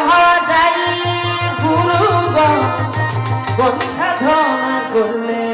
হওয়া যায় গুরুগণ কোন সাধনা করলে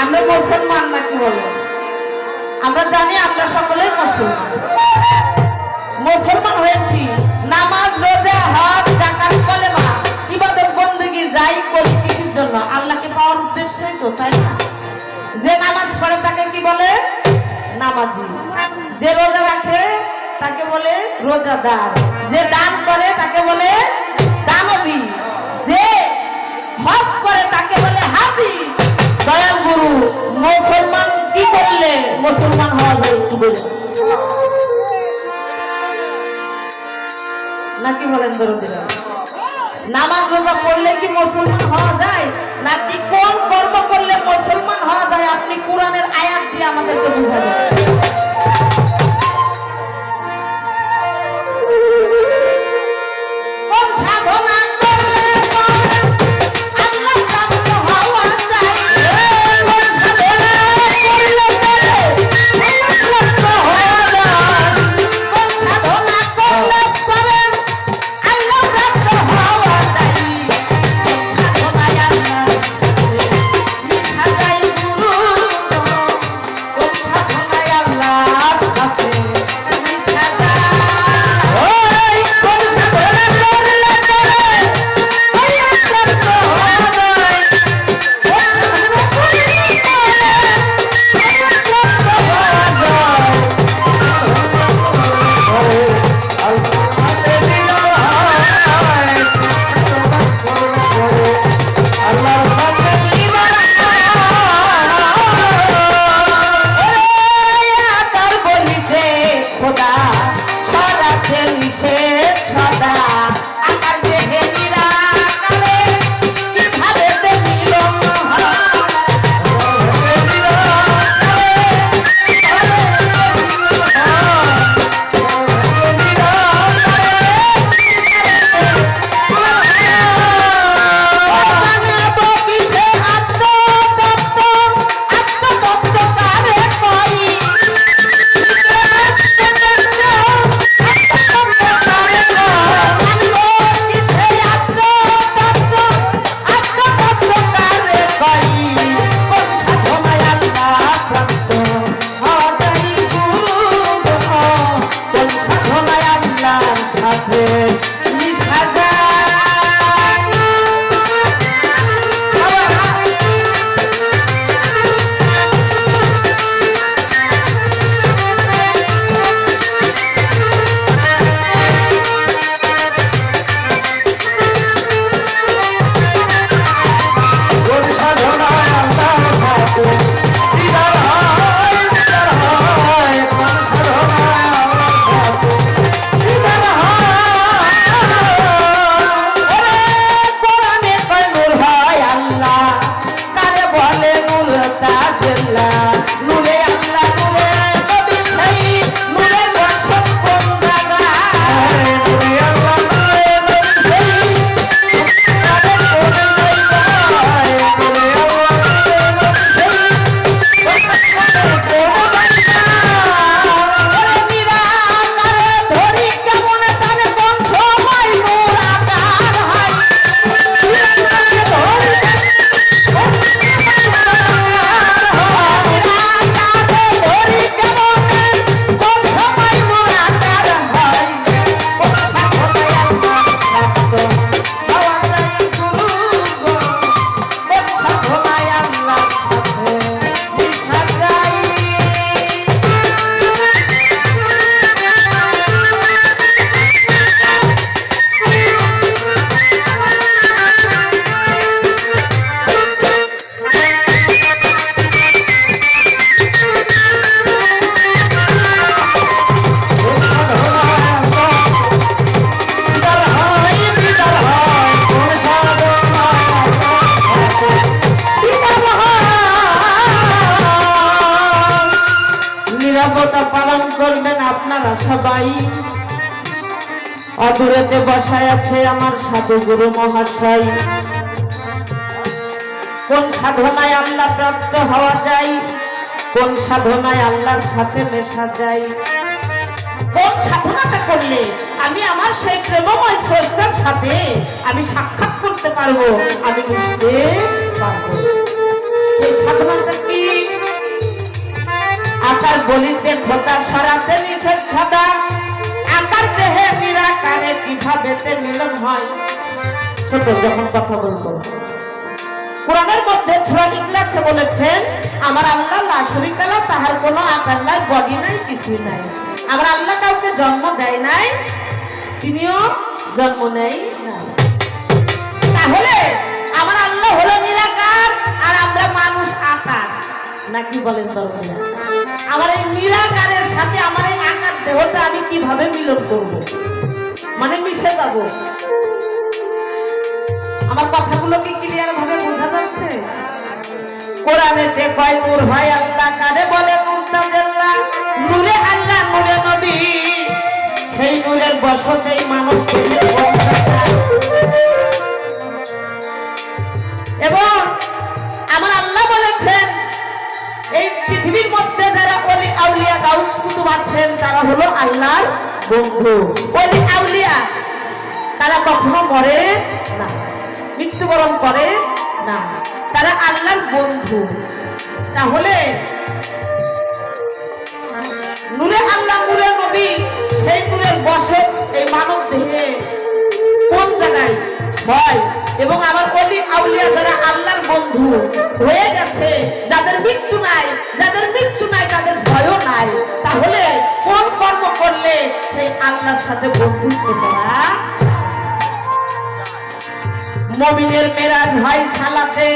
আমরা মুসলমান নাকি বলো আমরা জানি আমরা সকলেই মুসলমান মুসলমান হয়েছি নামাজ রোজা হজ যাকাত কলেমা ইবাদত বندگی যাই করি কিসের জন্য আল্লাহকে পাওয়ার উদ্দেশ্যেই তো তাই না যে নামাজ পড়ে তাকে কি বলে নামাজি যে রোজা রাখে তাকে বলে রোজাদার যে দান করে তাকে বলে দানবী যে হজ করে তাকে বলে হাজী দয়াল গুরু মুসলমান কি করলে মুসলমান হওয়া যায় একটু বলুন নাকি বলেন দরদিরা নামাজ রোজা পড়লে কি মুসলমান হওয়া যায় নাকি কোন কর্ম করলে মুসলমান হওয়া যায় আপনি কোরআনের আয়াত দিয়ে আমাদেরকে বুঝাবেন কোন সাধনা করলে আল্লাহ প্রাপ্ত হওয়া যায় কোন সাধনা করলে আল্লাহ প্রাপ্ত হওয়া যায় কোন সাধনা করলে আল্লাহ প্রাপ্ত হওয়া যায় সাধনায় আল্লাহ মিশা যায় গুরু কোন সাধনায় আল্লাহর সাথে মিশা যায় ওই কোন সাধনা করলে আল্লাহ প্রাপ্ত হওয়া যায় কোন সাধনা করলে আল্লাহ প্রাপ্ত হওয়া আকার বলিতে খোদা ছড়াতে নিষেধ ছড়া আকার দেহে নিরাকারে কিভাবে মিলন আপনারা সবাই অদূরেতে বসায় আছে আমার সাধু গুরু মহাশয়। কোন সাধনায় আল্লাহ প্রাপ্ত হওয়া যায়, কোন সাধনায় আল্লাহর সাথে মেশা যায়, কোন সাধনা গেলে আমি আমার সেই প্রেমময় স্রষ্টার সাথে আমি সাক্ষাৎ করতে পারবো, আমি বুঝতে পারবো। সেই সাধনাটা কি? আকার বলিতে খোদা সরাতে নিষেধ ছাদা, আকার দেহে নিরাকারে কিভাবে মিলন হয়। ছোট যখন কথা বলবো, কোরআনের মধ্যে সূরা ইখলাসে বলেছেন আমার আল্লাহ লা শারীকা লাহু, তাহার কোনো আকার নাই, বডি নাই, কিছুই নাই। আমার আল্লাহ কাউকে জন্ম দেয় নাই, তিনিও জন্ম নেয় নাই। তাহলে আমার আল্লাহ হলো নিরাকার আর আমরা মানুষ আকার, নাকি বলেন দরকার? আমার এই নিরাকারের সাথে আমার এই আকার দেহটা আমি কিভাবে মিলন করব, মানে মিশে যাব? আমার কথাগুলো কি ক্লিয়ার ভাবে বোঝা যাচ্ছে? কোরআনেতে কয় নূর হয় আল্লাহ, কারে বলে মুতাজাল্লা, নূরে আল্লাহ নূরে নবী, সেই নূরের বসতেই মানব এবং আমার আল্লাহ বলেছেন এই পৃথিবীর মধ্যে যারা ওলি আউলিয়া গাউস কুতুব আছেন তারা হলো আল্লাহর বন্ধু। ওলি আউলিয়া তারা কখনো মরে না, মৃত্যুবরণ করে না, তারা আল্লাহর বন্ধু। তাহলে নূরে আল্লাহ নূরে নবী, সেই নূরের বসত এই মানব দেহে কোন জায়গায় হয়? এবং আমার ওলি আউলিয়া যারা আল্লাহর বন্ধু হয়ে গেছে, যাদের মৃত্যু নাই, যাদের মৃত্যু নাই তাদের ভয়ও নাই, তাহলে কোন কর্ম করলে সেই আল্লাহর সাথে বন্ধুত্ব করা? মুমিনের মেরাজ হয় সালাতে,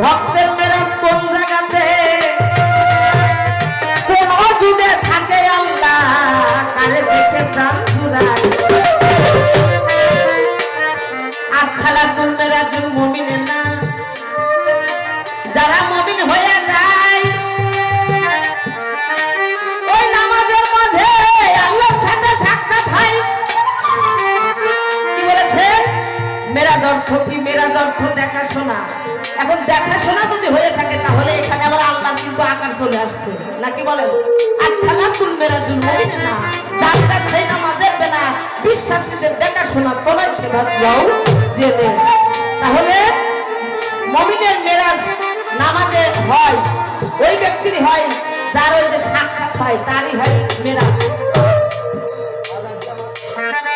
ভক্তের মেরাজ কোন জায়গাতে? কোন অজুদে থাকে আল্লাহ, কারে দেখে প্রাণ জুড়ায়। আচ্ছা লাতুল মেরাজুল মুমিনের না, যারা মুমিন হয়ে যায় ওই নামাজের মধ্যে আল্লাহর সাথে সাক্ষাৎ হয়। কি বলেছে? মেরাজ অর্থ কি? মেরাজ অর্থ দেখাশোনা। এখন দেখাশোনা যদি হয়ে থাকে তাহলে এখানে আবার আল্লাহ কিন্তু আকার চলে আসছে, নাকি বলেন? আচ্ছা লাতুল মেরাজুল মুমিনের না, যারা সেই নামাজের বেলা বিশ্বাসীদের দেখাশোনা তোলাই সে ভাবলাও জেনে। তাহলে মুমিনের মেরাজ নামাজে হয়, ওই ব্যক্তির হয় যার ওই যে সাক্ষাৎ হয়, তারই হয় মেরাজ।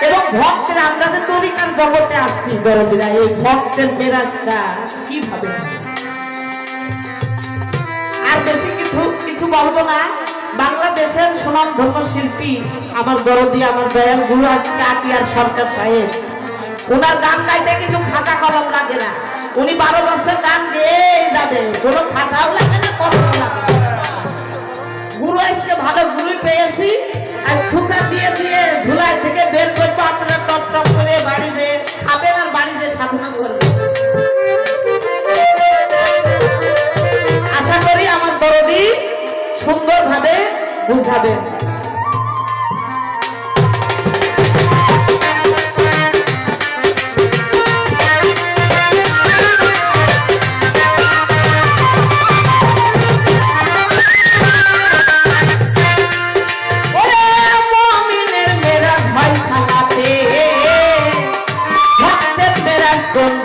এবং ভক্তের, আমরা যে তরিকার জগতে আছি দরদিরা, এই ভক্তের মেরাজটা কিভাবে? আর বেশি কিছু বলবো না। বাংলাদেশের সুনাম ধর্ম শিল্পী আমার দরদি, আমার দয়াল গুরু আজকে আতিয়ার সরকার সাহেব, ওনার গান গাইতে কিন্তু খাতা কলম লাগে না, উনি 12 বছর গান গেয়েই যাবে, কোনো খাতাও লাগে না, কলম লাগে না। গুরু আজকে ভালো গুরু পেয়েছি, আর খুচা দিয়ে দিয়ে ঝুলাই থেকে বের করবো, আপনারা টপ টপ করে বাড়ি যে খাবেন আর বাড়ি যে সাধনা করবেন। আশা করি আমার দরদি সুন্দরভাবে বুঝাবেন। কোন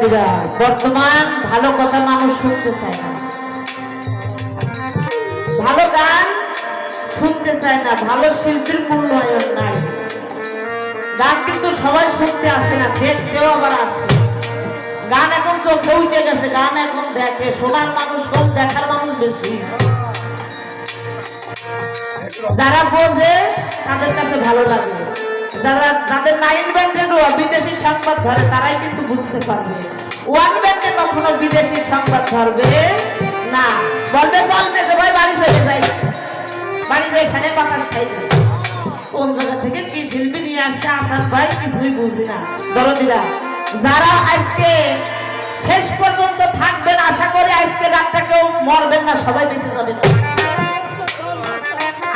দরদিরা, বর্তমান ভালো কথা মানুষ শুনতে চায় না, ভালো গান শুনতে চায় না, ভালো শিল্পীর মূল্যায়ন নাই। গান কিন্তু সবাই শুনতে আসে না, দেখতেও আবার আসে। গান এখন চোখে উঠে গেছে, গান এখন দেখে, শোনার মানুষ কম, দেখার মানুষ বেশি। যারা বোঝে তাদের কাছে ভালো লাগে, যাদের নাইন ব্যান্ডের বিদেশি সংবাদ ধরে তারাই কিন্তু বুঝতে পারবে। ওয়ান ব্যান্ডে কখনো বিদেশি সংবাদ ধরবে না, বলবে চলবে যে ভাই বাড়ি চলে যাই, বাড়ি যাই এখানে বাতাস খাই যাই। কোন জায়গা থেকে কি শিল্পী নিয়ে আসছে আসান ভাই কিছুই বুঝি না। দরদিরা, যারা আজকে শেষ পর্যন্ত থাকবেন, আশা করি আজকে রাতটা কেউ মরবেন না, সবাই বেঁচে যাবেন।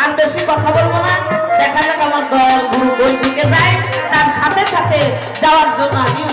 আর বেশি কথা বলবো না, দেখা যাক আমার দল গুরু কোন দিকে যায়, তার সাথে সাথে যাওয়ার জন্য আমিও